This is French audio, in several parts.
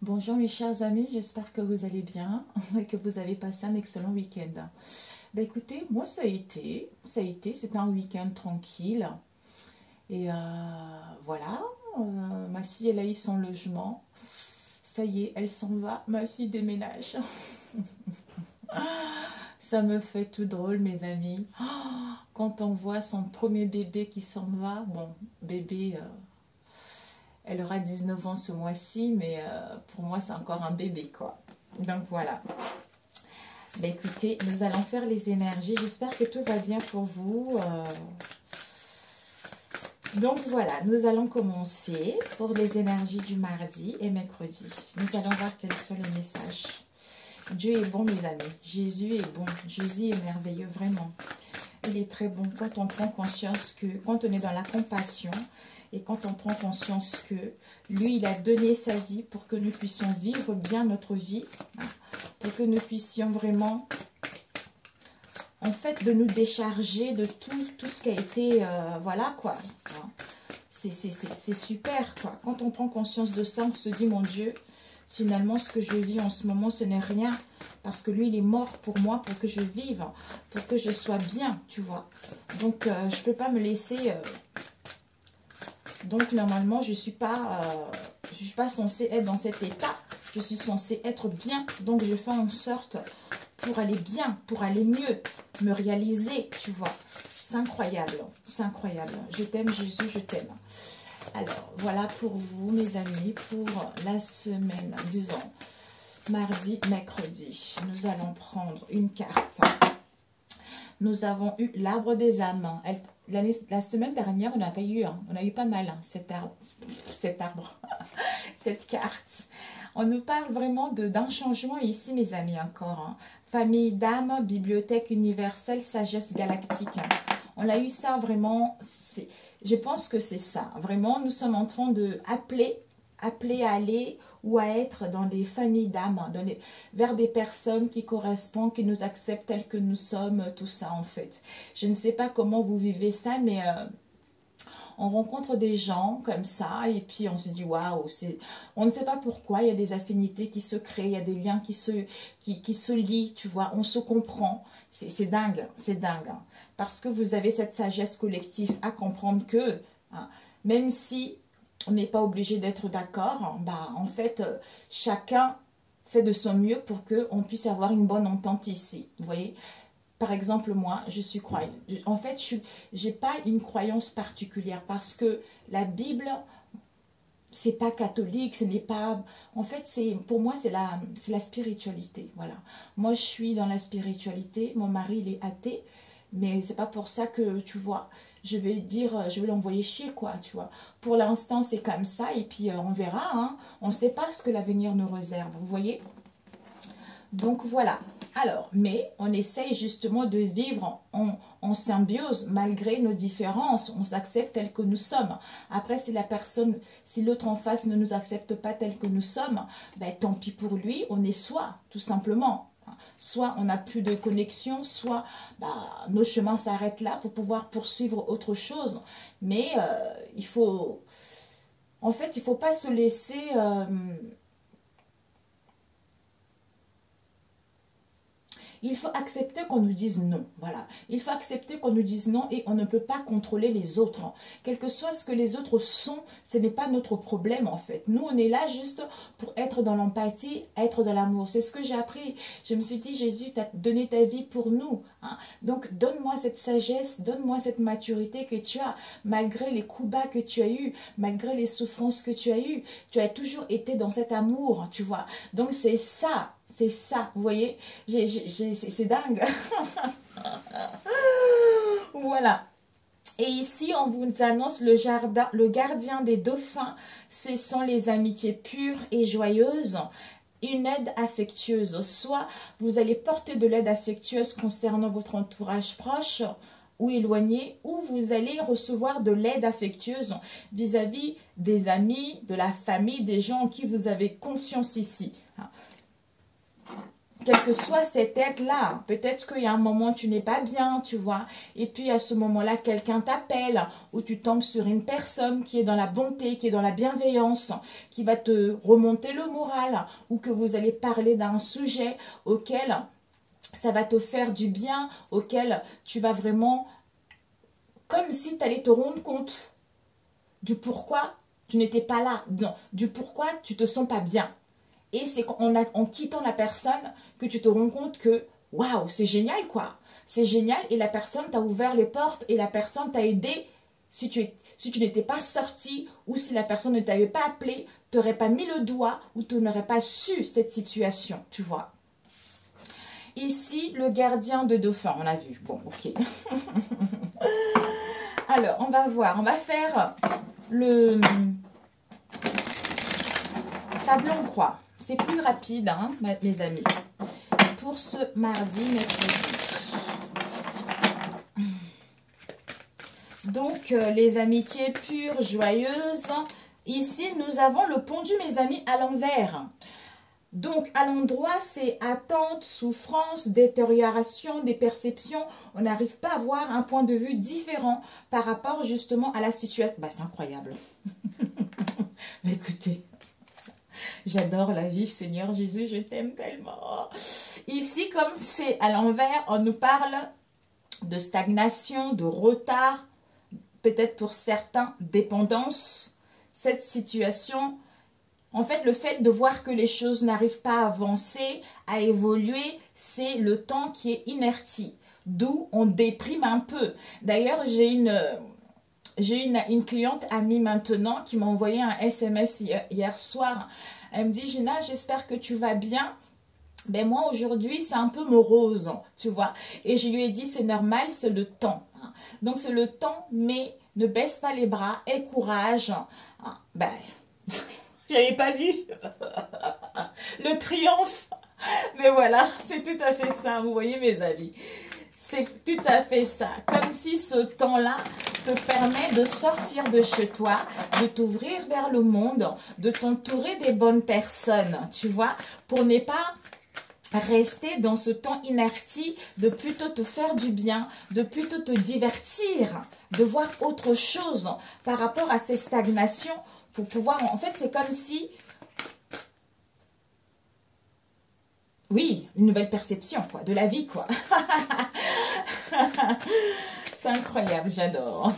Bonjour mes chers amis, j'espère que vous allez bien et que vous avez passé un excellent week-end. Ben écoutez, moi c'était un week-end tranquille. Et voilà, ma fille elle a eu son logement. Ça y est, elle s'en va, ma fille déménage. Ça me fait tout drôle mes amis. Quand on voit son premier bébé qui s'en va, bon, bébé... elle aura 19 ans ce mois-ci, mais pour moi, c'est encore un bébé, quoi. Donc, voilà. Ben, écoutez, nous allons faire les énergies. J'espère que tout va bien pour vous. Donc, voilà, nous allons commencer pour les énergies du mardi et mercredi. Nous allons voir quels sont les messages. Dieu est bon, mes amis. Jésus est bon. Jésus est merveilleux, vraiment. Il est très bon quand on prend conscience que, quand on est dans la compassion, et quand on prend conscience que lui, il a donné sa vie pour que nous puissions vivre bien notre vie, hein, pour que nous puissions vraiment, en fait, de nous décharger de tout ce qui a été, voilà quoi. Hein. C'est super quoi. Quand on prend conscience de ça, on se dit, mon Dieu, finalement, ce que je vis en ce moment, ce n'est rien. Parce que lui, il est mort pour moi, pour que je vive, pour que je sois bien, tu vois. Donc, je ne peux pas me laisser... Donc, normalement, je ne suis pas censée être dans cet état. Je suis censée être bien. Donc, je fais en sorte pour aller bien, pour aller mieux, me réaliser, tu vois. C'est incroyable. C'est incroyable. Je t'aime, Jésus, je t'aime. Alors, voilà pour vous, mes amis, pour la semaine, disons, mardi, mercredi. Nous allons prendre une carte. Nous avons eu l'arbre des âmes. La semaine dernière, on n'a pas eu, on a eu pas mal cet arbre, cette carte. On nous parle vraiment d'un changement ici, mes amis, encore. Hein. Famille d'âmes, bibliothèque universelle, sagesse galactique. Hein. On a eu ça vraiment, je pense que c'est ça. Vraiment, nous sommes en train de appeler à aller ou à être dans des familles d'âmes, vers des personnes qui correspondent, qui nous acceptent tels que nous sommes, tout ça en fait. Je ne sais pas comment vous vivez ça, mais on rencontre des gens comme ça et puis on se dit waouh, on ne sait pas pourquoi, il y a des affinités qui se créent, il y a des liens qui se lient, tu vois, on se comprend, c'est dingue, c'est dingue. Hein, parce que vous avez cette sagesse collective à comprendre que, hein, même si on n'est pas obligé d'être d'accord. Bah, en fait, chacun fait de son mieux pour qu'on puisse avoir une bonne entente ici. Vous voyez, par exemple, moi, je suis croyante. En fait, je n'ai pas une croyance particulière parce que la Bible, c'est pas catholique, ce n'est pas... En fait, pour moi, c'est la spiritualité. Voilà. Moi, je suis dans la spiritualité. Mon mari, il est athée. Mais c'est pas pour ça que, tu vois, je vais l'envoyer chier, quoi, tu vois. Pour l'instant, c'est comme ça, et puis on verra, hein. On ne sait pas ce que l'avenir nous réserve, vous voyez. Donc, voilà. Alors, mais on essaye justement de vivre en symbiose, malgré nos différences. On s'accepte tel que nous sommes. Après, si l'autre en face ne nous accepte pas tel que nous sommes, ben, tant pis pour lui, on est soi, tout simplement. Soit on n'a plus de connexion, soit bah, nos chemins s'arrêtent là pour pouvoir poursuivre autre chose. Mais il faut... En fait, il ne faut pas se laisser... il faut accepter qu'on nous dise non, voilà. Il faut accepter qu'on nous dise non et on ne peut pas contrôler les autres. Quel que soit ce que les autres sont, ce n'est pas notre problème en fait. Nous, on est là juste pour être dans l'empathie, être dans l'amour. C'est ce que j'ai appris. Je me suis dit, Jésus, tu as donné ta vie pour nous. Hein. Donc, donne-moi cette sagesse, donne-moi cette maturité que tu as, malgré les coups bas que tu as eus, malgré les souffrances que tu as eues. Tu as toujours été dans cet amour, tu vois. Donc, c'est ça. C'est ça, vous voyez, c'est dingue. Voilà. Et ici, on vous annonce le gardien des dauphins. Ce sont les amitiés pures et joyeuses. Une aide affectueuse. Soit vous allez porter de l'aide affectueuse concernant votre entourage proche ou éloigné, ou vous allez recevoir de l'aide affectueuse vis-à-vis des amis, de la famille, des gens en qui vous avez confiance ici. quelle que soit cette aide-là. Peut-être qu'il y a un moment tu n'es pas bien, tu vois. Et puis à ce moment-là, quelqu'un t'appelle ou tu tombes sur une personne qui est dans la bonté, qui est dans la bienveillance, qui va te remonter le moral ou que vous allez parler d'un sujet auquel ça va te faire du bien, auquel tu vas vraiment, comme si tu allais te rendre compte du pourquoi tu n'étais pas là, non, du pourquoi tu te sens pas bien. Et c'est en quittant la personne que tu te rends compte que, waouh, c'est génial quoi. C'est génial et la personne t'a ouvert les portes et la personne t'a aidé. Si tu n'étais pas sorti ou si la personne ne t'avait pas appelé, tu n'aurais pas mis le doigt ou tu n'aurais pas su cette situation, tu vois. Ici, le gardien de dauphin, on a vu. Bon, ok. Alors, on va voir. On va faire le tableau en croix. C'est plus rapide, hein, mes amis. Pour ce mardi, mercredi. Donc, les amitiés pures, joyeuses. Ici, nous avons le pendu, mes amis, à l'envers. Donc, à l'endroit, c'est attente, souffrance, détérioration des perceptions. On n'arrive pas à avoir un point de vue différent par rapport justement à la situation. Bah, c'est incroyable. Écoutez, j'adore la vie, Seigneur Jésus, je t'aime tellement. Ici, comme c'est à l'envers, on nous parle de stagnation, de retard, peut-être pour certains, dépendance. Cette situation, en fait, le fait de voir que les choses n'arrivent pas à avancer, à évoluer, c'est le temps qui est inertie. D'où on déprime un peu. D'ailleurs, j'ai une cliente amie maintenant qui m'a envoyé un SMS hier soir. Elle me dit, Gina, j'espère que tu vas bien. Ben moi, aujourd'hui, c'est un peu morose, tu vois. Et je lui ai dit, c'est normal, c'est le temps. Donc, c'est le temps, mais ne baisse pas les bras, aie courage. Ben, j'avais pas vu le triomphe. Mais voilà, c'est tout à fait ça, vous voyez mes amis. C'est tout à fait ça. Comme si ce temps-là te permet de sortir de chez toi, de t'ouvrir vers le monde, de t'entourer des bonnes personnes, tu vois, pour ne pas rester dans ce temps inertie, de plutôt te faire du bien, de plutôt te divertir, de voir autre chose par rapport à ces stagnations pour pouvoir, en fait, c'est comme si, oui, une nouvelle perception, quoi, de la vie, quoi. C'est incroyable, j'adore.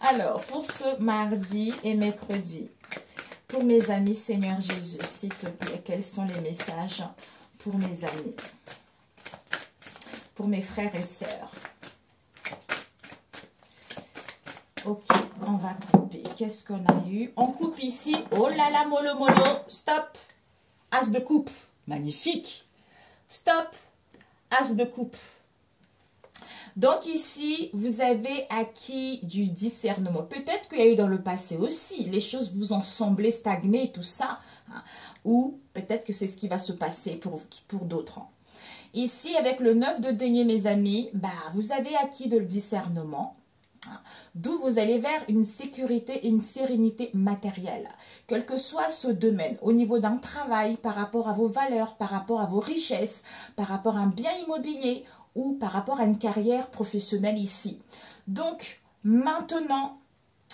Alors, pour ce mardi et mercredi, pour mes amis, Seigneur Jésus, s'il te plaît, quels sont les messages pour mes amis, pour mes frères et sœurs? Ok, on va couper. Qu'est-ce qu'on a eu? On coupe ici. Oh là là, mollo, mollo. Stop. As de coupe. Magnifique. Stop. As de coupe. Donc ici, vous avez acquis du discernement. Peut-être qu'il y a eu dans le passé aussi. Les choses vous ont semblé stagner, tout ça. Hein, ou peut-être que c'est ce qui va se passer pour d'autres. Ici, avec le 9 de denier, mes amis, bah, vous avez acquis de le discernement. D'où vous allez vers une sécurité et une sérénité matérielle. Quel que soit ce domaine, au niveau d'un travail, par rapport à vos valeurs, par rapport à vos richesses, par rapport à un bien immobilier ou par rapport à une carrière professionnelle ici. Donc, maintenant,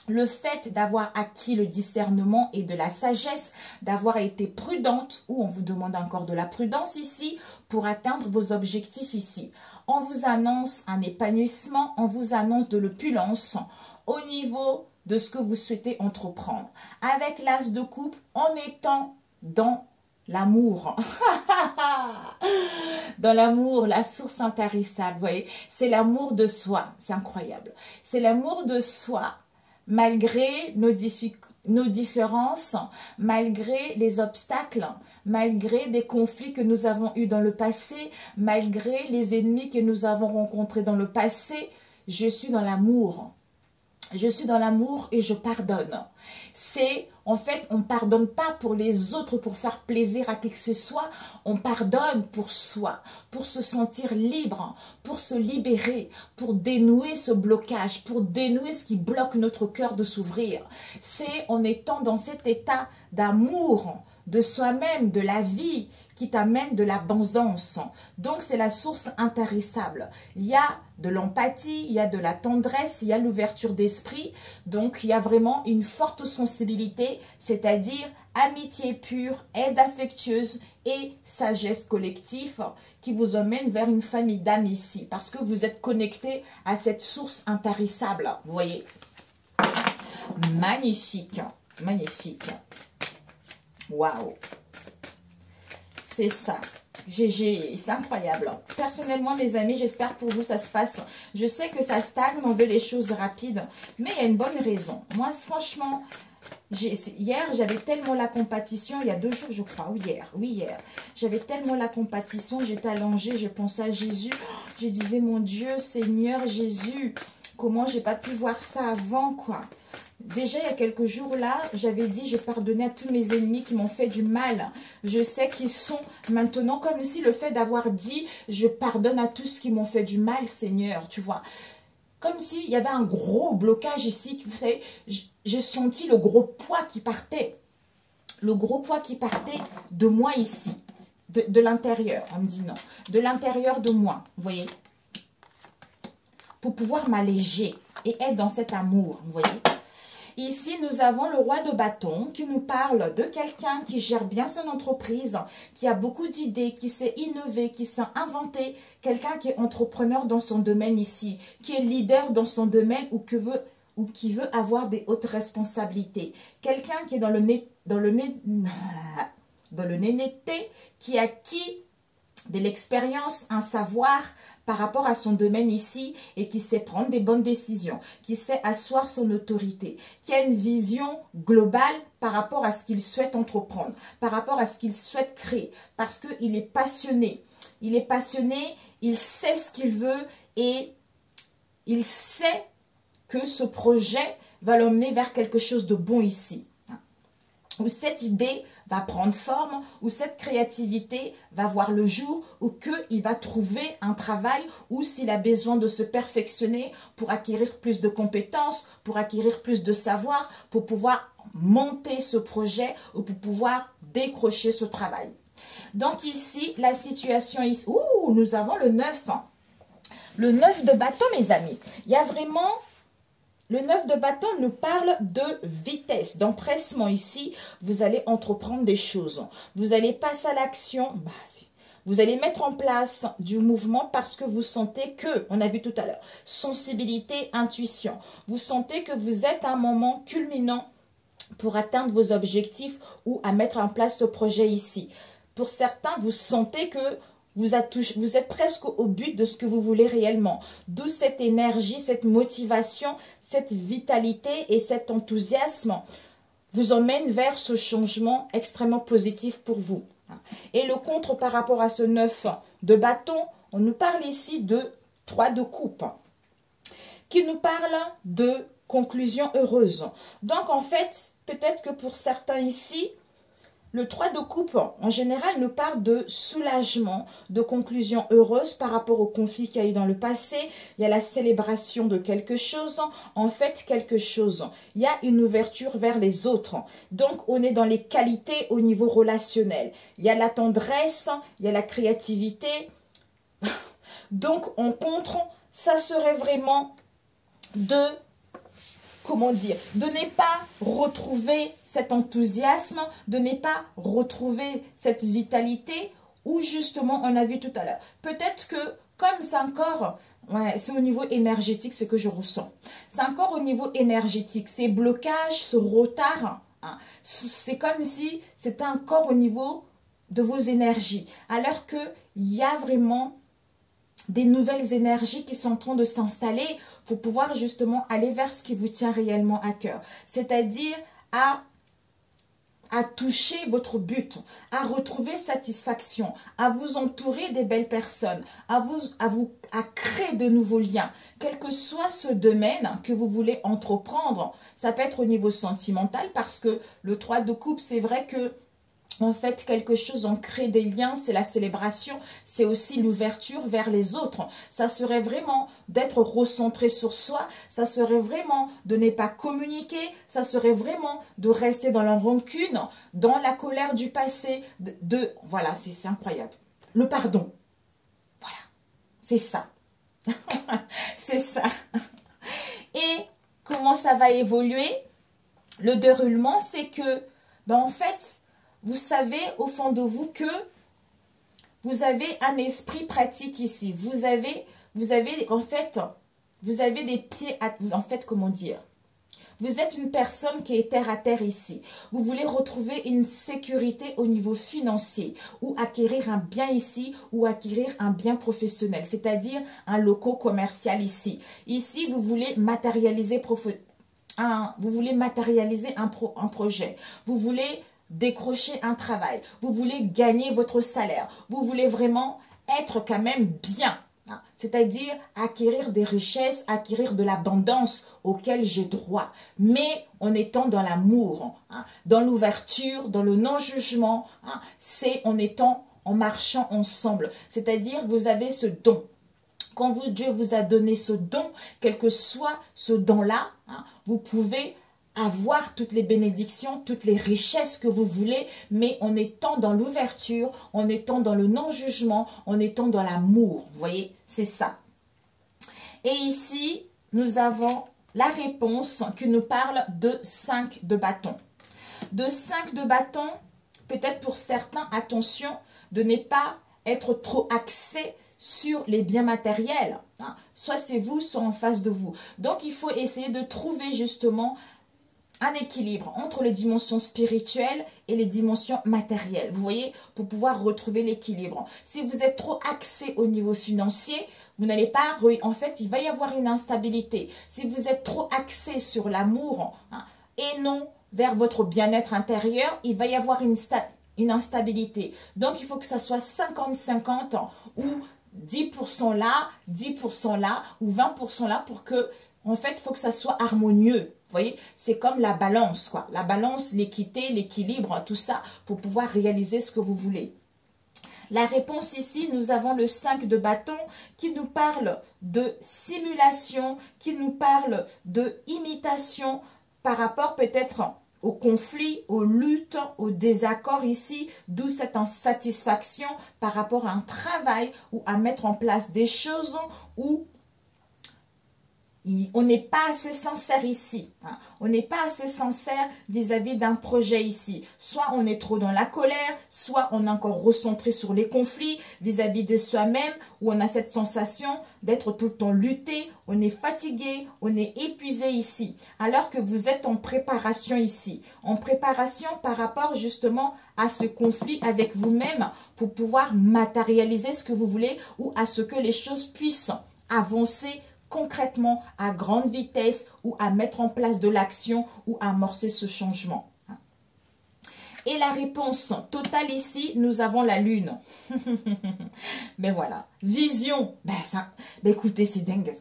le fait d'avoir acquis le discernement et de la sagesse, d'avoir été prudente, ou on vous demande encore de la prudence ici, pour atteindre vos objectifs ici. On vous annonce un épanouissement, on vous annonce de l'opulence au niveau de ce que vous souhaitez entreprendre. Avec l'as de coupe, en étant dans l'amour. Dans l'amour, la source intarissable, vous voyez, c'est l'amour de soi, c'est incroyable. C'est l'amour de soi, malgré nos différences, malgré les obstacles, malgré des conflits que nous avons eus dans le passé, malgré les ennemis que nous avons rencontrés dans le passé, je suis dans l'amour. Je suis dans l'amour et je pardonne. C'est, en fait, on ne pardonne pas pour les autres, pour faire plaisir à qui que ce soit. On pardonne pour soi, pour se sentir libre, pour se libérer, pour dénouer ce blocage, pour dénouer ce qui bloque notre cœur de s'ouvrir. C'est en étant dans cet état d'amour de soi-même, de la vie, qui t'amène de l'abondance. Donc, c'est la source intarissable. Il y a de l'empathie, il y a de la tendresse, il y a l'ouverture d'esprit. Donc, il y a vraiment une forte sensibilité, c'est-à-dire amitié pure, aide affectueuse et sagesse collective qui vous emmène vers une famille d'âmes ici. Parce que vous êtes connecté à cette source intarissable. Vous voyez? Magnifique. Magnifique. Waouh! C'est ça. GG, c'est incroyable. Personnellement, mes amis, j'espère que pour vous, ça se passe. Je sais que ça stagne, on veut les choses rapides, mais il y a une bonne raison. Moi, franchement, hier, j'avais tellement la compétition, il y a 2 jours, je crois, oui, hier. J'avais tellement la compétition, j'étais allongée, j'ai pensé à Jésus. Je disais, mon Dieu, Seigneur Jésus, comment j'ai pas pu voir ça avant, quoi. Déjà, il y a quelques jours là, j'avais dit, j'ai pardonné à tous mes ennemis qui m'ont fait du mal. Je sais qu'ils sont maintenant comme si le fait d'avoir dit, je pardonne à tous qui m'ont fait du mal, Seigneur, tu vois. Comme s'il y avait un gros blocage ici, vous savez, j'ai senti le gros poids qui partait. Le gros poids qui partait de moi ici, de l'intérieur. On me dit non, de l'intérieur de moi, vous voyez. Pour pouvoir m'alléger et être dans cet amour, vous voyez. Ici, nous avons le roi de bâton qui nous parle de quelqu'un qui gère bien son entreprise, qui a beaucoup d'idées, qui sait innover, qui sait inventer. Quelqu'un qui est entrepreneur dans son domaine ici, qui est leader dans son domaine ou qui veut avoir des hautes responsabilités. Quelqu'un qui est dans le nénété, qui a acquis de l'expérience, un savoir par rapport à son domaine ici et qui sait prendre des bonnes décisions, qui sait asseoir son autorité, qui a une vision globale par rapport à ce qu'il souhaite entreprendre, par rapport à ce qu'il souhaite créer, parce qu'il est passionné. Il est passionné, il sait ce qu'il veut et il sait que ce projet va l'emmener vers quelque chose de bon ici. Où cette idée va prendre forme, où cette créativité va voir le jour, ou qu'il va trouver un travail, ou s'il a besoin de se perfectionner pour acquérir plus de compétences, pour acquérir plus de savoir, pour pouvoir monter ce projet, ou pour pouvoir décrocher ce travail. Donc ici, la situation ici, nous avons le 9. Le 9 de bâton, mes amis. Il y a vraiment... Le 9 de bâton nous parle de vitesse, d'empressement ici. Vous allez entreprendre des choses. Vous allez passer à l'action. Vous allez mettre en place du mouvement parce que vous sentez que, on a vu tout à l'heure, sensibilité, intuition. Vous sentez que vous êtes à un moment culminant pour atteindre vos objectifs ou à mettre en place ce projet ici. Pour certains, vous sentez que vous êtes presque au but de ce que vous voulez réellement. D'où cette énergie, cette motivation, cette vitalité et cet enthousiasme vous emmène vers ce changement extrêmement positif pour vous. Et le contre par rapport à ce 9 de bâton, on nous parle ici de 3 de coupe, qui nous parle de conclusion heureuse. Donc en fait, peut-être que pour certains ici, le 3 de coupe, en général, nous parle de soulagement, de conclusion heureuse par rapport au conflit qu'il y a eu dans le passé. Il y a la célébration de quelque chose, en fait quelque chose. Il y a une ouverture vers les autres. Donc, on est dans les qualités au niveau relationnel. Il y a la tendresse, il y a la créativité. Donc, en contre, ça serait vraiment de... Comment dire, de ne pas retrouver cet enthousiasme, de ne pas retrouver cette vitalité où justement on a vu tout à l'heure. Peut-être que comme c'est encore, c'est au niveau énergétique ce que je ressens. C'est encore au niveau énergétique, ces blocages, ce retard, c'est comme si c'était encore au niveau de vos énergies. Alors qu'il y a vraiment des nouvelles énergies qui sont en train de s'installer pour pouvoir justement aller vers ce qui vous tient réellement à cœur. C'est-à-dire à à toucher votre but, à retrouver satisfaction, à vous entourer des belles personnes, à créer de nouveaux liens, quel que soit ce domaine que vous voulez entreprendre. Ça peut être au niveau sentimental parce que le 3 de coupe, c'est vrai que en fait, quelque chose, on crée des liens, c'est la célébration, c'est aussi l'ouverture vers les autres. Ça serait vraiment d'être recentré sur soi, ça serait vraiment de ne pas communiquer, ça serait vraiment de rester dans la rancune, dans la colère du passé, voilà, c'est incroyable. Le pardon, voilà, c'est ça. C'est ça. Et comment ça va évoluer? Le déroulement, c'est que, en fait, vous savez au fond de vous que vous avez un esprit pratique ici. Vous avez des pieds, en fait, comment dire? Vous êtes une personne qui est terre à terre ici. Vous voulez retrouver une sécurité au niveau financier ou acquérir un bien ici ou acquérir un bien professionnel, c'est-à-dire un local commercial ici. Ici, vous voulez matérialiser un projet. Vous voulez décrocher un travail, vous voulez gagner votre salaire, vous voulez vraiment être quand même bien, hein, c'est-à-dire acquérir des richesses, acquérir de l'abondance auquel j'ai droit, mais en étant dans l'amour, hein, dans l'ouverture, dans le non-jugement, hein, c'est en marchant ensemble, c'est-à-dire vous avez ce don. Quand Dieu vous a donné ce don, quel que soit ce don-là, hein, vous pouvez avoir toutes les bénédictions, toutes les richesses que vous voulez, mais en étant dans l'ouverture, en étant dans le non-jugement, en étant dans l'amour. Vous voyez, c'est ça. Et ici, nous avons la réponse qui nous parle de 5 de bâton. De 5 de bâton, peut-être pour certains, attention, de ne pas être trop axé sur les biens matériels. Hein. Soit c'est vous, soit en face de vous. Donc, il faut essayer de trouver justement un équilibre entre les dimensions spirituelles et les dimensions matérielles. Vous voyez, pour pouvoir retrouver l'équilibre. Si vous êtes trop axé au niveau financier, vous n'allez pas... En fait, il va y avoir une instabilité. Si vous êtes trop axé sur l'amour, hein, et non vers votre bien-être intérieur, il va y avoir une instabilité. Donc, il faut que ça soit 50-50 ou 10% là, 10% là ou 20% là pour que, en fait, il faut que ça soit harmonieux. Vous voyez, c'est comme la balance, quoi. La balance, l'équité, l'équilibre, tout ça, pour pouvoir réaliser ce que vous voulez. La réponse ici, nous avons le 5 de bâton qui nous parle de simulation, qui nous parle de imitation par rapport peut-être au conflit, aux luttes, aux désaccords ici, d'où cette insatisfaction par rapport à un travail ou à mettre en place des choses où on n'est pas assez sincère ici. Hein. On n'est pas assez sincère vis-à-vis d'un projet ici. Soit on est trop dans la colère, soit on est encore recentré sur les conflits vis-à-vis de soi-même, où on a cette sensation d'être tout le temps lutté, on est fatigué, on est épuisé ici. Alors que vous êtes en préparation ici. En préparation par rapport justement à ce conflit avec vous-même pour pouvoir matérialiser ce que vous voulez ou à ce que les choses puissent avancer concrètement à grande vitesse ou à mettre en place de l'action ou à amorcer ce changement. Et la réponse totale ici, nous avons la lune. Ben voilà. Vision. Écoutez, c'est dingue.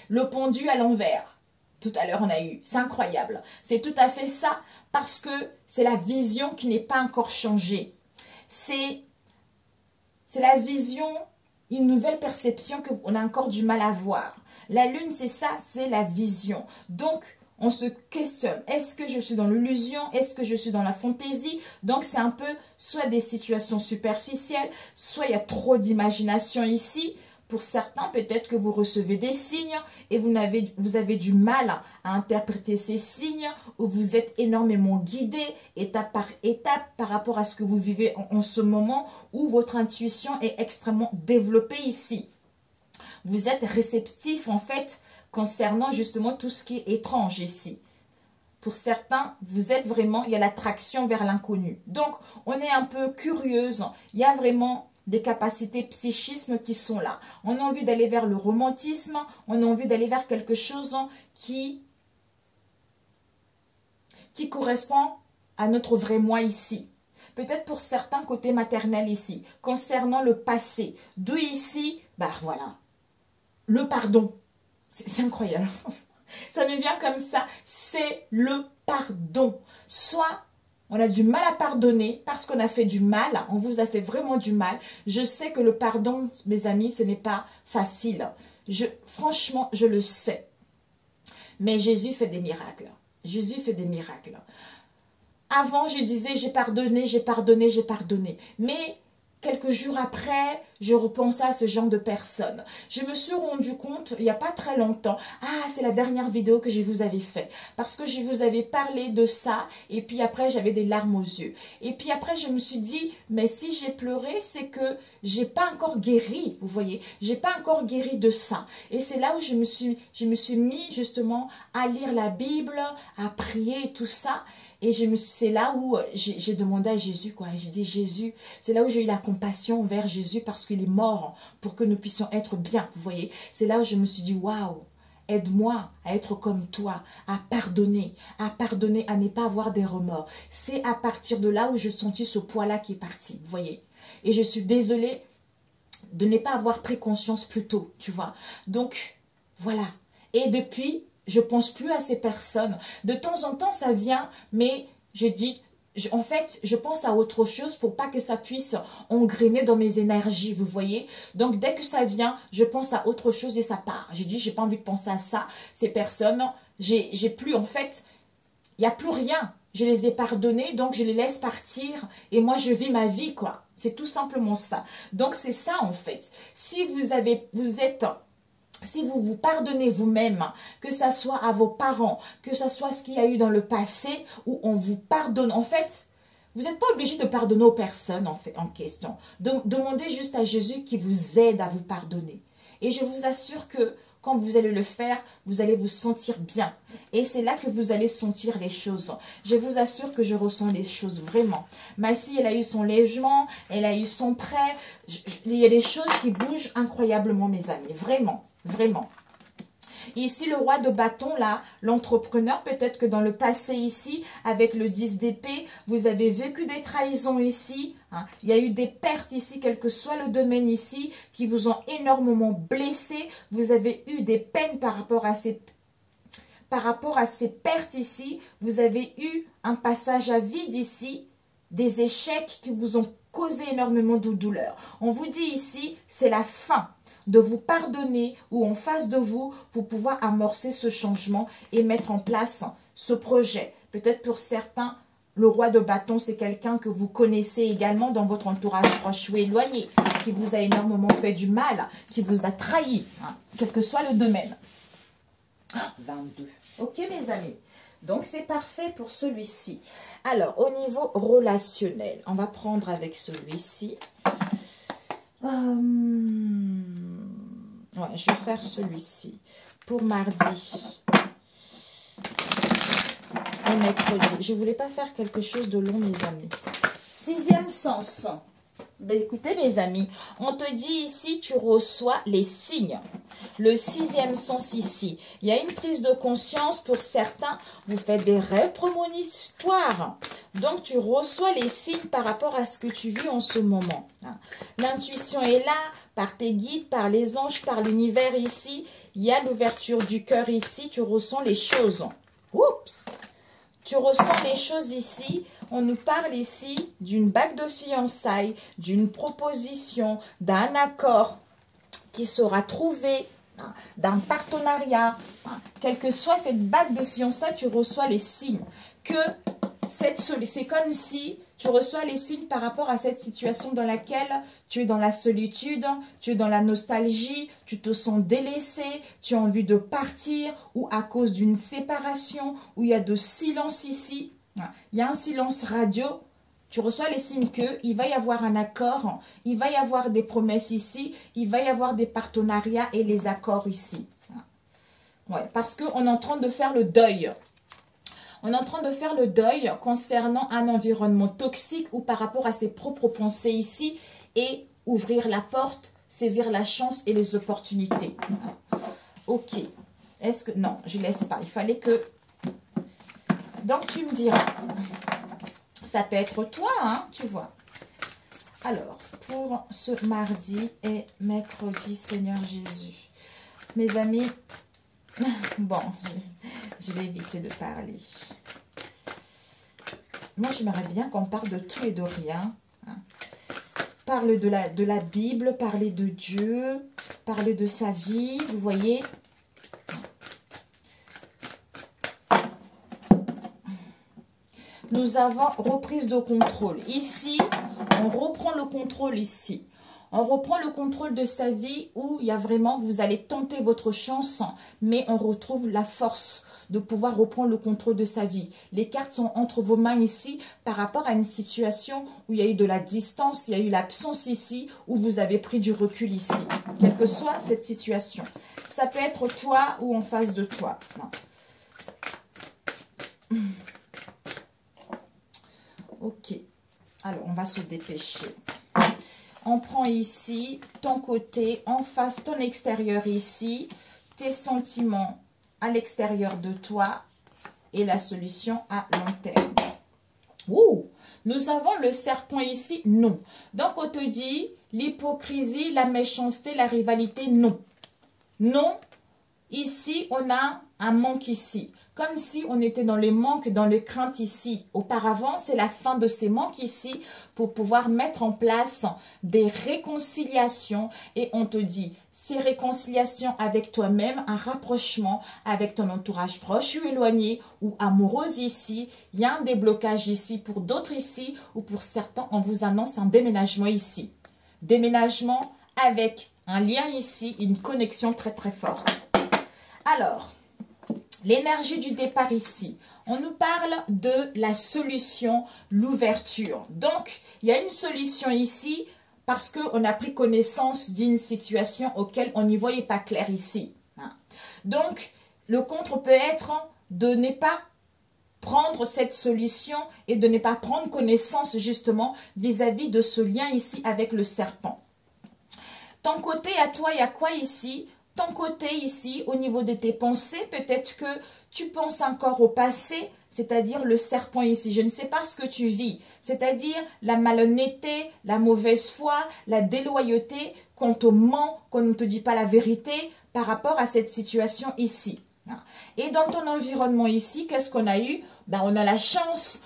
Le pendu à l'envers. Tout à l'heure, on a eu. C'est incroyable. C'est tout à fait ça parce que c'est la vision qui n'est pas encore changée. C'est la vision, une nouvelle perception qu'on a encore du mal à voir. La lune, c'est ça, c'est la vision. Donc, on se questionne. Est-ce que je suis dans l'illusion? Est-ce que je suis dans la fantaisie? Donc, c'est un peu soit des situations superficielles, soit il y a trop d'imagination ici. Pour certains, peut-être que vous recevez des signes et vous avez du mal à interpréter ces signes ou vous êtes énormément guidé étape par étape par rapport à ce que vous vivez en ce moment où votre intuition est extrêmement développée ici. Vous êtes réceptif en fait concernant justement tout ce qui est étrange ici. Pour certains, vous êtes vraiment, il y a l'attraction vers l'inconnu. Donc, on est un peu curieuse. Il y a vraiment des capacités psychisme qui sont là. On a envie d'aller vers le romantisme. On a envie d'aller vers quelque chose qui correspond à notre vrai moi ici. Peut-être pour certains côté maternel ici, concernant le passé. D'où ici, bah voilà, le pardon. C'est incroyable. Ça me vient comme ça, c'est le pardon. Soit on a du mal à pardonner parce qu'on a fait du mal, on vous a fait vraiment du mal. Je sais que le pardon, mes amis, ce n'est pas facile. Franchement, je le sais. Mais Jésus fait des miracles. Jésus fait des miracles. Avant, je disais, j'ai pardonné, j'ai pardonné, j'ai pardonné. Mais quelques jours après, je repensais à ce genre de personnes. Je me suis rendu compte, il n'y a pas très longtemps, ah, c'est la dernière vidéo que je vous avais fait. Parce que je vous avais parlé de ça, et puis après, j'avais des larmes aux yeux. Et puis après, je me suis dit, mais si j'ai pleuré, c'est que j'ai pas encore guéri, vous voyez. J'ai pas encore guéri de ça. Et c'est là où je me suis mis justement à lire la Bible, à prier, tout ça. Et c'est là où j'ai demandé à Jésus, quoi. J'ai dit, Jésus, c'est là où j'ai eu la compassion envers Jésus parce qu'il est mort pour que nous puissions être bien, vous voyez. C'est là où je me suis dit, waouh, aide-moi à être comme toi, à pardonner, à ne pas avoir des remords. C'est à partir de là où je sentis ce poids-là qui est parti, vous voyez. Et je suis désolée de ne pas avoir pris conscience plus tôt, tu vois. Donc, voilà. Et depuis, je pense plus à ces personnes. De temps en temps, ça vient, mais je dis, en fait, je pense à autre chose pour pas que ça puisse engrainer dans mes énergies, vous voyez. Donc, dès que ça vient, je pense à autre chose et ça part. J'ai dit, j'ai pas envie de penser à ça. Ces personnes, j'ai plus, en fait, il n'y a plus rien. Je les ai pardonnées, donc je les laisse partir et moi, je vis ma vie, quoi. C'est tout simplement ça. Donc, c'est ça, en fait. Si si vous vous pardonnez vous-même, que ça soit à vos parents, que ça soit ce qu'il y a eu dans le passé, où on vous pardonne. En fait, vous n'êtes pas obligé de pardonner aux personnes en question. Demandez juste à Jésus qui vous aide à vous pardonner. Et je vous assure que quand vous allez le faire, vous allez vous sentir bien. Et c'est là que vous allez sentir les choses. Je vous assure que je ressens les choses vraiment. Ma fille, elle a eu son logement, elle a eu son prêt. Il y a des choses qui bougent incroyablement, mes amis. Vraiment. Vraiment. Ici, le roi de bâton, là, l'entrepreneur, peut-être que dans le passé ici, avec le 10 d'épée, vous avez vécu des trahisons ici. Hein. Il y a eu des pertes ici, quel que soit le domaine ici, qui vous ont énormément blessé. Vous avez eu des peines par rapport à ces pertes ici. Vous avez eu un passage à vide ici, des échecs qui vous ont causé énormément de douleur. On vous dit ici, c'est la fin de vous pardonner ou en face de vous pour pouvoir amorcer ce changement et mettre en place ce projet. Peut-être pour certains, le roi de bâton, c'est quelqu'un que vous connaissez également dans votre entourage proche ou éloigné, qui vous a énormément fait du mal, qui vous a trahi, hein, quel que soit le domaine. 22. Ok, mes amis. Donc, c'est parfait pour celui-ci. Alors, au niveau relationnel, on va prendre avec celui-ci. Ouais, je vais faire celui-ci pour mardi et mercredi. Je ne voulais pas faire quelque chose de long, mes amis. Sixième sens. Ben, écoutez, mes amis, on te dit ici, tu reçois les signes. Le sixième sens ici, il y a une prise de conscience pour certains. Vous faites des rêves prémonitoires. Donc, tu reçois les signes par rapport à ce que tu vis en ce moment. L'intuition est là, par tes guides, par les anges, par l'univers ici. Il y a l'ouverture du cœur ici. Tu ressens les choses. Oups! Tu ressens les choses ici. On nous parle ici d'une bague de fiançailles, d'une proposition, d'un accord qui sera trouvé, hein, d'un partenariat. Hein. Quelle que soit cette bague de fiançailles, tu reçois les signes. C'est comme si tu reçois les signes par rapport à cette situation dans laquelle tu es dans la solitude, tu es dans la nostalgie, tu te sens délaissé, tu as envie de partir ou à cause d'une séparation, où il y a de silence ici. Il y a un silence radio. Tu reçois les signes qu'il va y avoir un accord, il va y avoir des promesses ici, il va y avoir des partenariats et les accords ici. Ouais, parce qu'on est en train de faire le deuil. On est en train de faire le deuil concernant un environnement toxique ou par rapport à ses propres pensées ici et ouvrir la porte, saisir la chance et les opportunités. Ok. Est-ce que... Non, je ne laisse pas. Il fallait que... Donc, tu me diras. Ça peut être toi, hein, tu vois. Alors, pour ce mardi et mercredi, Seigneur Jésus. Mes amis, bon, je vais éviter de parler. Moi, j'aimerais bien qu'on parle de tout et de rien. Hein. Parle de la Bible, parler de Dieu, parler de sa vie, vous voyez. Nous avons reprise de contrôle. Ici, on reprend le contrôle ici. On reprend le contrôle de sa vie où il y a vraiment, vous allez tenter votre chance, mais on retrouve la force de pouvoir reprendre le contrôle de sa vie. Les cartes sont entre vos mains ici par rapport à une situation où il y a eu de la distance, il y a eu l'absence ici, où vous avez pris du recul ici. Quelle que soit cette situation. Ça peut être toi ou en face de toi. Ok. Alors, on va se dépêcher. On prend ici ton côté, en face, ton extérieur ici, tes sentiments à l'extérieur de toi et la solution à long terme. Ouh, nous avons le serpent ici, non. Donc, on te dit l'hypocrisie, la méchanceté, la rivalité, non. Non, ici, on a un manque ici. Comme si on était dans les manques, dans les craintes ici. Auparavant, c'est la fin de ces manques ici pour pouvoir mettre en place des réconciliations. Et on te dit, ces réconciliations avec toi-même, un rapprochement avec ton entourage proche ou éloigné ou amoureuse ici. Il y a un déblocage ici pour d'autres ici ou pour certains, on vous annonce un déménagement ici. Déménagement avec un lien ici, une connexion très très forte. Alors, l'énergie du départ ici, on nous parle de la solution, l'ouverture. Donc, il y a une solution ici parce qu'on a pris connaissance d'une situation auquel on n'y voyait pas clair ici. Donc, le contre peut être de ne pas prendre cette solution et de ne pas prendre connaissance justement vis-à-vis de ce lien ici avec le serpent. Ton côté à toi, il y a quoi ici ? Ton côté ici, au niveau de tes pensées, peut-être que tu penses encore au passé, c'est-à-dire le serpent ici. Je ne sais pas ce que tu vis, c'est-à-dire la malhonnêteté, la mauvaise foi, la déloyauté, qu'on te ment, qu'on ne te dit pas la vérité par rapport à cette situation ici. Et dans ton environnement ici, qu'est-ce qu'on a eu? Ben, on a la chance,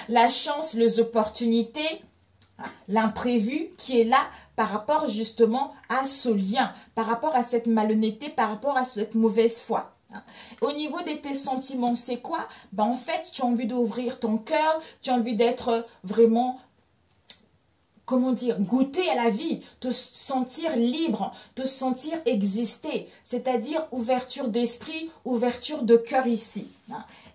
la chance, les opportunités, l'imprévu qui est là par rapport justement à ce lien, par rapport à cette malhonnêteté, par rapport à cette mauvaise foi. Au niveau de tes sentiments, c'est quoi? Ben, en fait, tu as envie d'ouvrir ton cœur, tu as envie d'être vraiment, comment dire, goûter à la vie, te sentir libre, te sentir exister, c'est-à-dire ouverture d'esprit, ouverture de cœur ici.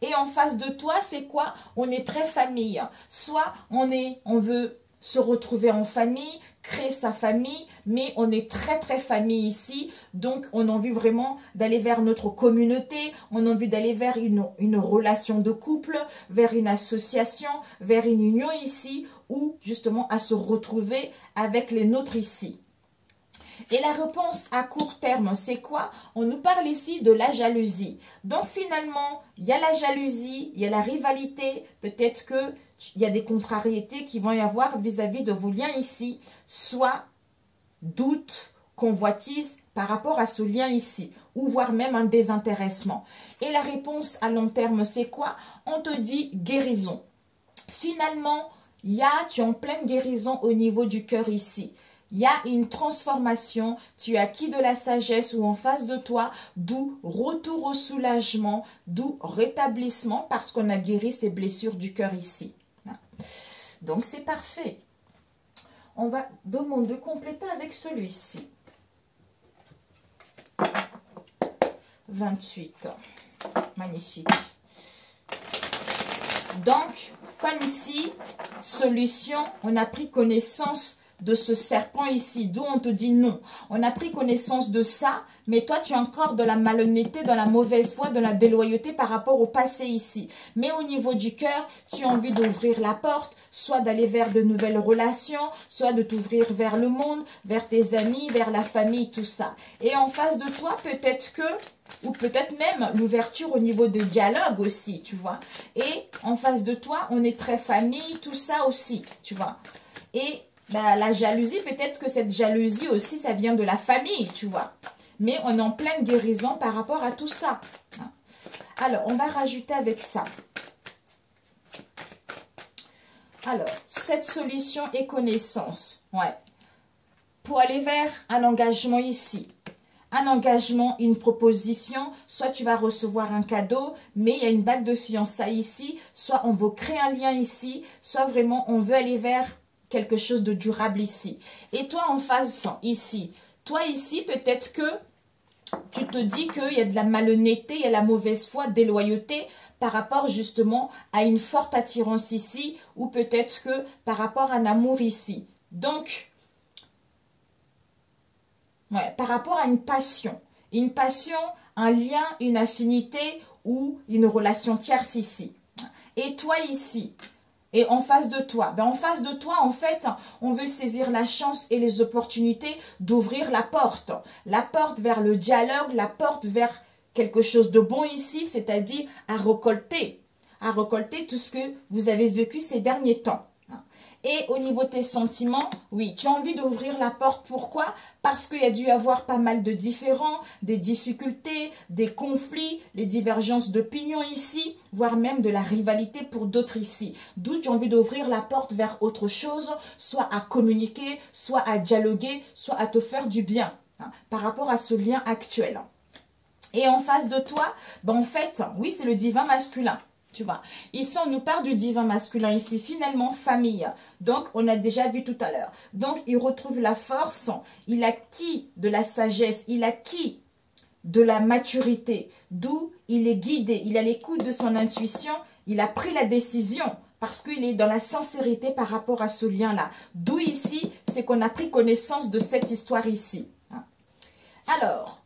Et en face de toi, c'est quoi? On est très famille. Soit on veut se retrouver en famille, créer sa famille, mais on est très très famille ici, donc on a envie vraiment d'aller vers notre communauté, on a envie d'aller vers une relation de couple, vers une association, vers une union ici, ou justement à se retrouver avec les nôtres ici. Et la réponse à court terme, c'est quoi? On nous parle ici de la jalousie. Donc finalement, il y a la jalousie, il y a la rivalité. Peut-être qu'il y a des contrariétés qui vont y avoir vis-à-vis de vos liens ici. Soit doute, convoitise par rapport à ce lien ici. Ou voire même un désintéressement. Et la réponse à long terme, c'est quoi? On te dit guérison. Finalement, tu es en pleine guérison au niveau du cœur ici. Il y a une transformation, tu as acquis de la sagesse ou en face de toi, d'où retour au soulagement, d'où rétablissement parce qu'on a guéri ces blessures du cœur ici. Donc c'est parfait. On va demander de compléter avec celui-ci. 28. Magnifique. Donc, comme ici, solution, on a pris connaissance de ce serpent ici, d'où on te dit non. On a pris connaissance de ça, mais toi, tu es encore dans la malhonnêteté, dans la mauvaise foi, dans la déloyauté par rapport au passé ici. Mais au niveau du cœur, tu as envie d'ouvrir la porte, soit d'aller vers de nouvelles relations, soit de t'ouvrir vers le monde, vers tes amis, vers la famille, tout ça. Et en face de toi, peut-être que, ou peut-être même l'ouverture au niveau de dialogue aussi, tu vois. Et en face de toi, on est très famille, tout ça aussi, tu vois. Et bah, la jalousie, peut-être que cette jalousie aussi, ça vient de la famille, tu vois. Mais on est en pleine guérison par rapport à tout ça. Alors, on va rajouter avec ça. Alors, cette solution et connaissance, ouais. Pour aller vers un engagement ici. Un engagement, une proposition, soit tu vas recevoir un cadeau, mais il y a une bague de fiançailles ici, soit on veut créer un lien ici, soit vraiment on veut aller vers quelque chose de durable ici. Et toi en face ici, toi ici peut-être que tu te dis qu'il y a de la malhonnêteté, il y a la mauvaise foi, déloyauté par rapport justement à une forte attirance ici, ou peut-être que par rapport à un amour ici. Donc, ouais, par rapport à une passion, un lien, une affinité ou une relation tierce ici. Et toi ici, et en face de toi, ben en face de toi, en fait, on veut saisir la chance et les opportunités d'ouvrir la porte vers le dialogue, la porte vers quelque chose de bon ici, c'est-à-dire à récolter tout ce que vous avez vécu ces derniers temps. Et au niveau de tes sentiments, oui, tu as envie d'ouvrir la porte. Pourquoi? Parce qu'il y a dû y avoir pas mal de différends, des difficultés, des conflits, les divergences d'opinion ici, voire même de la rivalité pour d'autres ici. D'où tu as envie d'ouvrir la porte vers autre chose, soit à communiquer, soit à dialoguer, soit à te faire du bien par rapport à ce lien actuel. Et en face de toi, ben en fait, oui, c'est le divin masculin. Tu vois, ici on nous parle du divin masculin, ici finalement famille. Donc on a déjà vu tout à l'heure. Donc il retrouve la force, il acquis de la sagesse, il acquis de la maturité. D'où il est guidé, il a l'écoute de son intuition, il a pris la décision parce qu'il est dans la sincérité par rapport à ce lien-là. D'où ici, c'est qu'on a pris connaissance de cette histoire ici. Alors,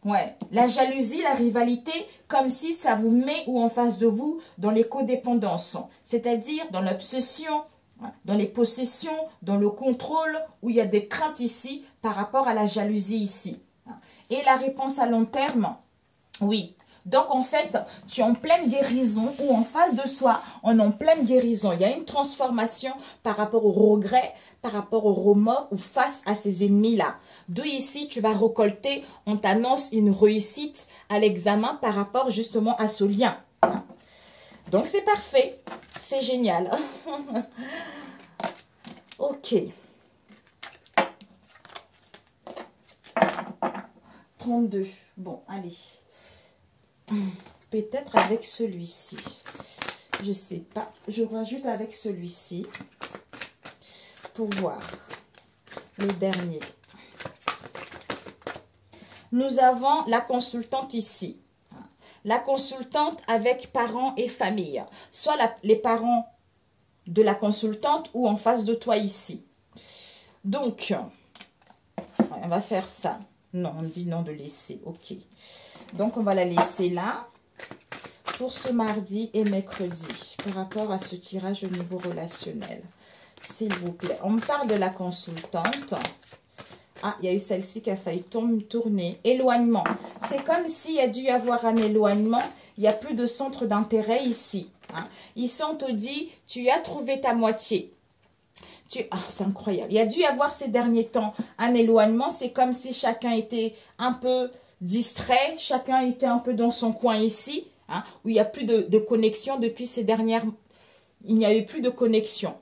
ouais, la jalousie, la rivalité, comme si ça vous met ou en face de vous dans les codépendances, c'est-à-dire dans l'obsession, dans les possessions, dans le contrôle, où il y a des craintes ici par rapport à la jalousie ici. Et la réponse à long terme, oui. Donc en fait, tu es en pleine guérison ou en face de soi, on est en pleine guérison. Il y a une transformation par rapport au regret, par rapport au remords ou face à ces ennemis-là. D'où ici, tu vas récolter, on t'annonce une réussite à l'examen par rapport justement à ce lien. Donc c'est parfait, c'est génial. Ok. 32. Bon, allez. Peut-être avec celui-ci. Je ne sais pas. Je rajoute avec celui-ci pour voir le dernier. Nous avons la consultante ici. La consultante avec parents et famille. Soit les parents de la consultante ou en face de toi ici. Donc, on va faire ça. Non, on dit non de laisser. Ok. Donc, on va la laisser là pour ce mardi et mercredi par rapport à ce tirage au niveau relationnel. S'il vous plaît. On me parle de la consultante. Ah, il y a eu celle-ci qui a failli tourner. Éloignement. C'est comme s'il y a dû y avoir un éloignement. Il n'y a plus de centre d'intérêt ici. Ici, on te dit, tu as trouvé ta moitié. C'est incroyable. Il y a dû y avoir ces derniers temps un éloignement. C'est comme si chacun était un peu distrait. Chacun était un peu dans son coin ici. Où il n'y a plus de connexion depuis ces dernières... Il n'y a eu plus de connexion.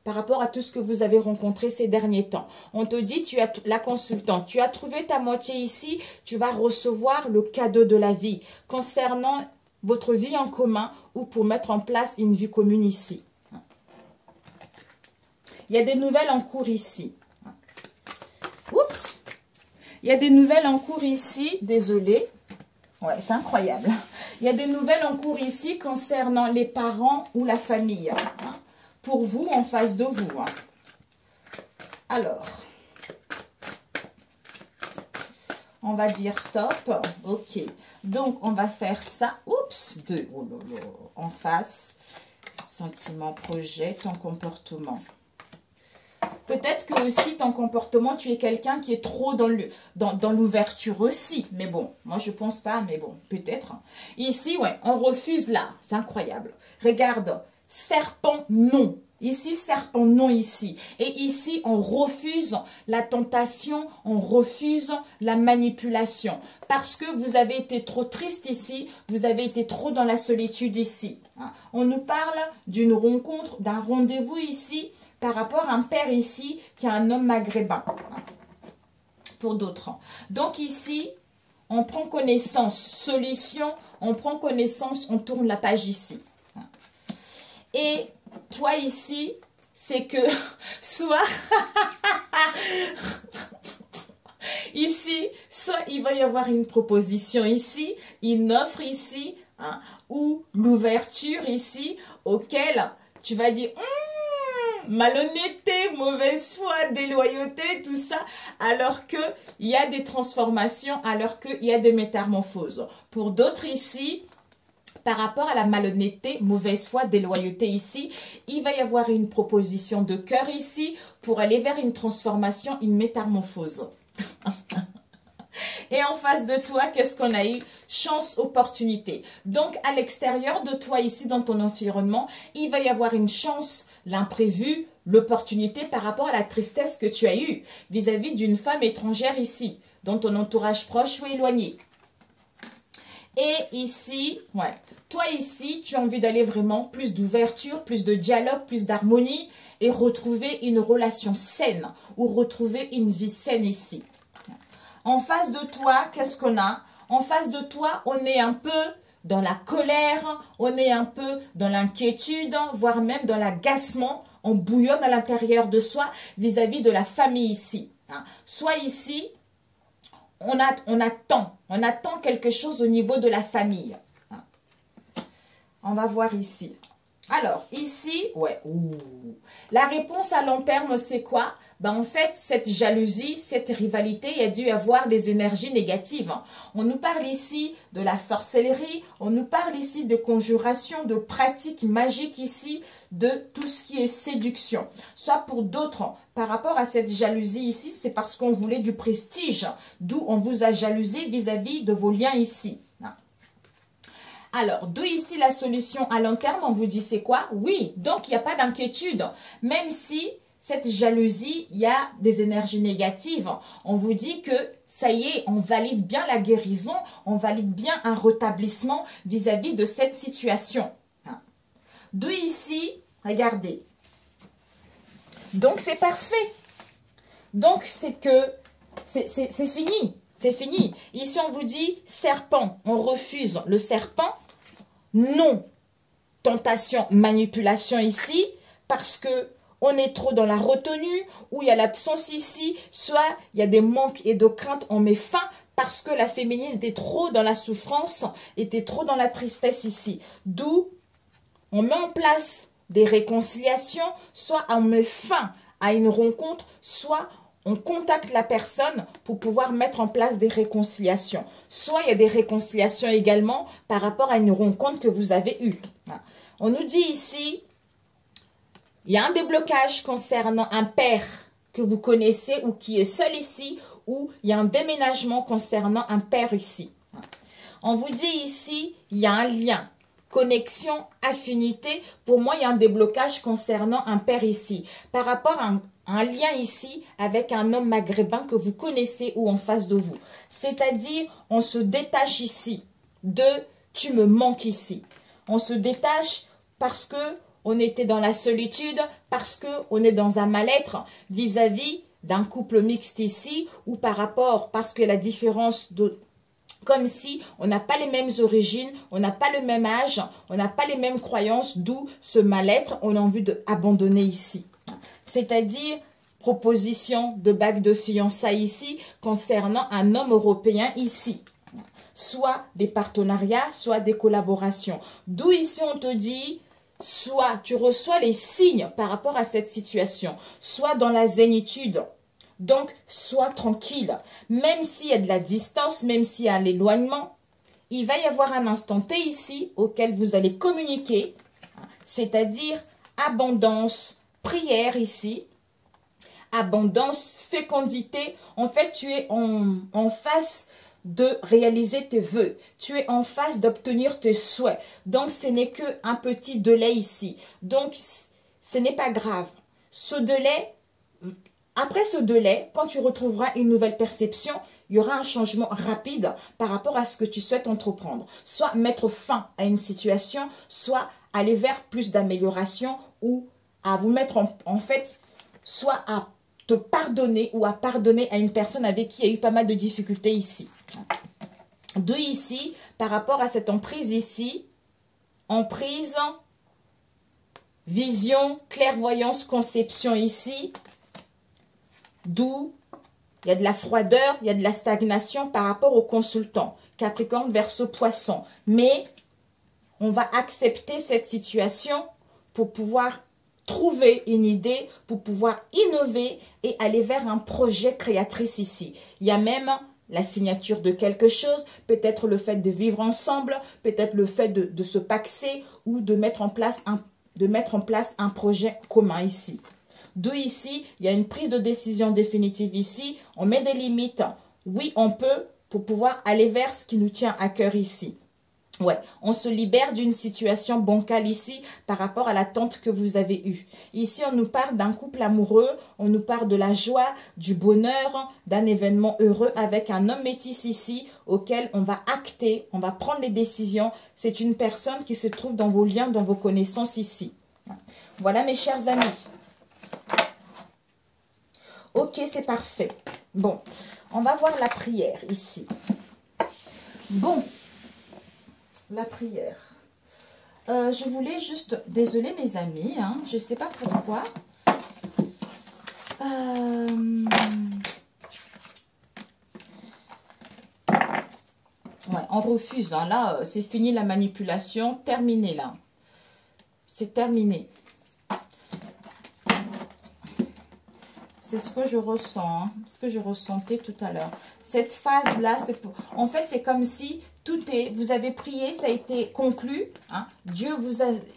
Par rapport à tout ce que vous avez rencontré ces derniers temps. On te dit, tu as la consultante, tu as trouvé ta moitié ici, tu vas recevoir le cadeau de la vie concernant votre vie en commun ou pour mettre en place une vie commune ici. Il y a des nouvelles en cours ici. Oups! Il y a des nouvelles en cours ici, désolé. Ouais, c'est incroyable. Il y a des nouvelles en cours ici concernant les parents ou la famille. Pour vous, en face de vous. Alors, on va dire stop. Ok. Donc, on va faire ça. Oups, 2. Oh là là. En face. Sentiment, projet, ton comportement. Peut-être que aussi ton comportement, tu es quelqu'un qui est trop dans l'ouverture aussi. Mais bon, moi je pense pas, mais bon, peut-être. Ici, ouais, on refuse là. C'est incroyable. Regarde, serpent, non. Ici, serpent, non, ici. Et ici, on refuse la tentation, on refuse la manipulation. Parce que vous avez été trop triste ici, vous avez été trop dans la solitude ici. On nous parle d'une rencontre, d'un rendez-vous ici, par rapport à un père ici, qui est un homme maghrébin. Pour d'autres. Donc ici, on prend connaissance. Solution, on prend connaissance, on tourne la page ici. Et toi ici, c'est que soit ici, soit il va y avoir une proposition ici, une offre ici, ou l'ouverture ici, auquel tu vas dire malhonnêteté, mauvaise foi, déloyauté, tout ça, alors qu'il y a des transformations, alors qu'il y a des métamorphoses. Pour d'autres ici, par rapport à la malhonnêteté, mauvaise foi, déloyauté ici, il va y avoir une proposition de cœur ici pour aller vers une transformation, une métamorphose. Et en face de toi, qu'est-ce qu'on a eu? Chance, opportunité. Donc, à l'extérieur de toi, ici, dans ton environnement, il va y avoir une chance, l'imprévu, l'opportunité par rapport à la tristesse que tu as eue vis-à-vis d'une femme étrangère ici, dans ton entourage proche ou éloigné. Et ici, ouais, toi ici, tu as envie d'aller vraiment plus d'ouverture, plus de dialogue, plus d'harmonie et retrouver une relation saine ou retrouver une vie saine ici. En face de toi, qu'est-ce qu'on a? En face de toi, on est un peu dans la colère, on est un peu dans l'inquiétude, voire même dans l'agacement. On bouillonne à l'intérieur de soi vis-à-vis de la famille ici. Soit ici, on attend quelque chose au niveau de la famille. On va voir ici. Alors, ici, ouais, la réponse à long terme, c'est quoi? Ben, en fait, cette jalousie, cette rivalité, il y a dû avoir des énergies négatives. On nous parle ici de la sorcellerie, on nous parle ici de conjuration, de pratiques magiques ici, de tout ce qui est séduction. Soit pour d'autres, par rapport à cette jalousie ici, c'est parce qu'on voulait du prestige, d'où on vous a jalousé vis-à-vis de vos liens ici. Alors, d'où ici la solution à long terme, on vous dit c'est quoi? Oui, donc il n'y a pas d'inquiétude. Même si cette jalousie, il y a des énergies négatives. On vous dit que ça y est, on valide bien la guérison, on valide bien un rétablissement vis-à-vis de cette situation. D'où ici, regardez. Donc c'est parfait. Donc c'est que c'est fini. C'est fini. Ici, on vous dit serpent. On refuse le serpent. Non. Tentation, manipulation ici. Parce que on est trop dans la retenue. Ou il y a l'absence ici. Soit il y a des manques et de craintes. On met fin. Parce que la féminine était trop dans la souffrance. Était trop dans la tristesse ici. D'où on met en place des réconciliations. Soit on met fin à une rencontre. Soit on contacte la personne pour pouvoir mettre en place des réconciliations. Soit il y a des réconciliations également par rapport à une rencontre que vous avez eue. On nous dit ici, il y a un déblocage concernant un père que vous connaissez ou qui est seul ici, ou il y a un déménagement concernant un père ici. On vous dit ici, il y a un lien. Connexion, affinité. Pour moi, il y a un déblocage concernant un père ici. Par rapport à un lien ici avec un homme maghrébin que vous connaissez ou en face de vous. C'est-à-dire, on se détache ici de « tu me manques ici ». On se détache parce que on était dans la solitude, parce qu'on est dans un mal-être vis-à-vis d'un couple mixte ici ou par rapport, parce que la différence de... Comme si on n'a pas les mêmes origines, on n'a pas le même âge, on n'a pas les mêmes croyances, d'où ce mal-être, on a envie d'abandonner ici. C'est-à-dire, proposition de bague de fiançailles ici, concernant un homme européen ici. Soit des partenariats, soit des collaborations. D'où ici on te dit, soit tu reçois les signes par rapport à cette situation, soit dans la zénitude. Donc, sois tranquille. Même s'il y a de la distance, même s'il y a l'éloignement, il va y avoir un instant T ici auquel vous allez communiquer, c'est-à-dire abondance, prière ici, abondance, fécondité. En fait, tu es en face de réaliser tes vœux. Tu es en face d'obtenir tes souhaits. Donc, ce n'est qu'un petit délai ici. Donc, ce n'est pas grave. Ce délai, après ce délai, quand tu retrouveras une nouvelle perception, il y aura un changement rapide par rapport à ce que tu souhaites entreprendre. Soit mettre fin à une situation, soit aller vers plus d'amélioration ou à vous mettre en fait, soit à te pardonner ou à pardonner à une personne avec qui il y a eu pas mal de difficultés ici. De ici, par rapport à cette emprise ici, emprise, vision, clairvoyance, conception ici, d'où il y a de la froideur, il y a de la stagnation par rapport au consultant. Capricorne, Verseau, Poisson. Mais on va accepter cette situation pour pouvoir trouver une idée, pour pouvoir innover et aller vers un projet créatrice ici. Il y a même la signature de quelque chose, peut-être le fait de vivre ensemble, peut-être le fait de se paxer ou de mettre en place un projet commun ici. De ici, il y a une prise de décision définitive ici. On met des limites. Oui, on peut pour pouvoir aller vers ce qui nous tient à cœur ici. Ouais, on se libère d'une situation bancale ici par rapport à l'attente que vous avez eue. Ici, on nous parle d'un couple amoureux, on nous parle de la joie, du bonheur, d'un événement heureux avec un homme métis ici auquel on va acter, on va prendre les décisions. C'est une personne qui se trouve dans vos liens, dans vos connaissances ici. Voilà mes chers amis. Ok, c'est parfait. Bon, on va voir la prière ici. Bon, la prière. Je voulais juste... Désolée mes amis, hein, je ne sais pas pourquoi. Ouais, on refuse. Hein, là, c'est fini la manipulation. Terminé là. C'est terminé. C'est ce que je ressens, hein, ce que je ressentais tout à l'heure. Cette phase-là, en fait, c'est comme si vous avez prié, ça a été conclu. Hein,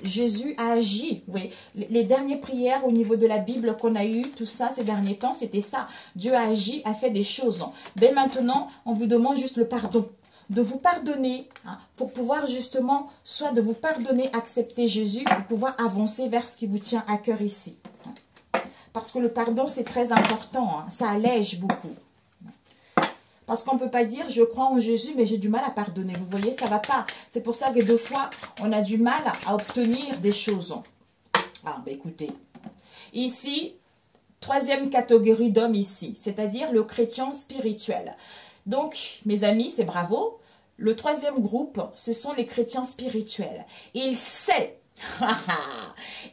Jésus a agi. Oui, les dernières prières au niveau de la Bible qu'on a eues, tout ça, ces derniers temps, c'était ça. Dieu a agi, a fait des choses. Dès maintenant, on vous demande juste le pardon. De vous pardonner, hein, pour pouvoir justement, soit de vous pardonner, accepter Jésus, pour pouvoir avancer vers ce qui vous tient à cœur ici. Parce que le pardon, c'est très important. Hein. Ça allège beaucoup. Parce qu'on ne peut pas dire, je crois en Jésus, mais j'ai du mal à pardonner. Vous voyez, ça ne va pas. C'est pour ça que des fois, on a du mal à obtenir des choses. Ah, ben écoutez. Ici, troisième catégorie d'hommes ici. C'est-à-dire le chrétien spirituel. Donc, mes amis, c'est bravo. Le troisième groupe, ce sont les chrétiens spirituels. Il sait.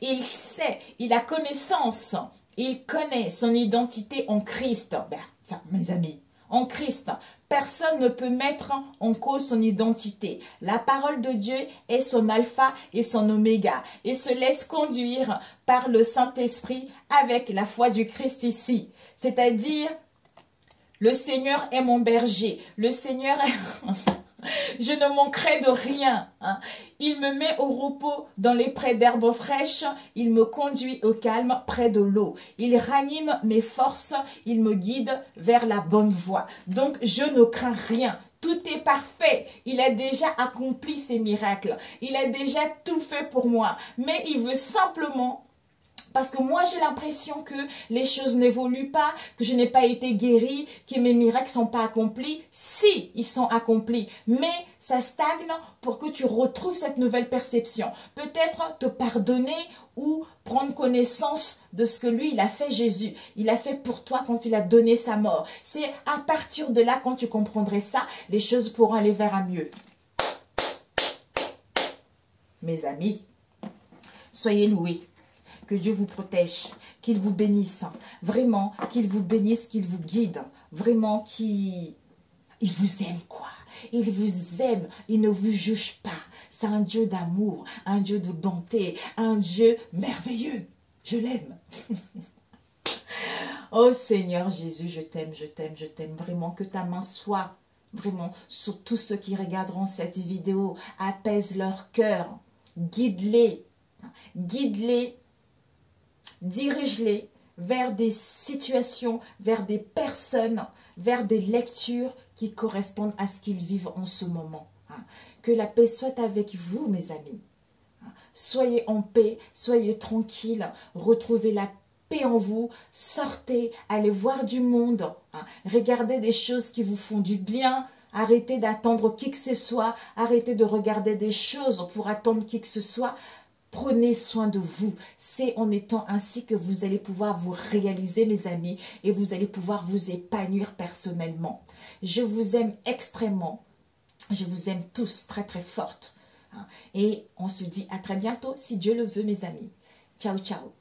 Il sait. Il a connaissance. Il connaît son identité en Christ. Ben, ça, mes amis, en Christ, personne ne peut mettre en cause son identité. La parole de Dieu est son alpha et son oméga. Et se laisse conduire par le Saint-Esprit avec la foi du Christ ici. C'est-à-dire, le Seigneur est mon berger. Le Seigneur est... Je ne manquerai de rien. Hein. Il me met au repos dans les prés d'herbes fraîches. Il me conduit au calme près de l'eau. Il ranime mes forces. Il me guide vers la bonne voie. Donc, je ne crains rien. Tout est parfait. Il a déjà accompli ses miracles. Il a déjà tout fait pour moi. Mais il veut simplement... Parce que moi, j'ai l'impression que les choses n'évoluent pas, que je n'ai pas été guérie, que mes miracles ne sont pas accomplis. Si, ils sont accomplis, mais ça stagne pour que tu retrouves cette nouvelle perception. Peut-être te pardonner ou prendre connaissance de ce que lui, il a fait Jésus. Il a fait pour toi quand il a donné sa mort. C'est à partir de là, quand tu comprendrais ça, les choses pourront aller vers un mieux. Mes amis, soyez loués. Que Dieu vous protège, qu'il vous bénisse, vraiment, qu'il vous bénisse, qu'il vous guide, vraiment, il vous aime quoi? Il vous aime, il ne vous juge pas. C'est un Dieu d'amour, un Dieu de bonté, un Dieu merveilleux. Je l'aime. Oh Seigneur Jésus, je t'aime, je t'aime, je t'aime. Vraiment que ta main soit vraiment sur tous ceux qui regarderont cette vidéo. Apaise leur cœur. Guide-les. Guide-les. Dirige-les vers des situations, vers des personnes, vers des lectures qui correspondent à ce qu'ils vivent en ce moment. Que la paix soit avec vous, mes amis. Soyez en paix, soyez tranquilles, retrouvez la paix en vous, sortez, allez voir du monde, regardez des choses qui vous font du bien, arrêtez d'attendre qui que ce soit, arrêtez de regarder des choses pour attendre qui que ce soit. Prenez soin de vous. C'est en étant ainsi que vous allez pouvoir vous réaliser, mes amis, et vous allez pouvoir vous épanouir personnellement. Je vous aime extrêmement. Je vous aime tous très très forte. Et on se dit à très bientôt, si Dieu le veut, mes amis. Ciao, ciao.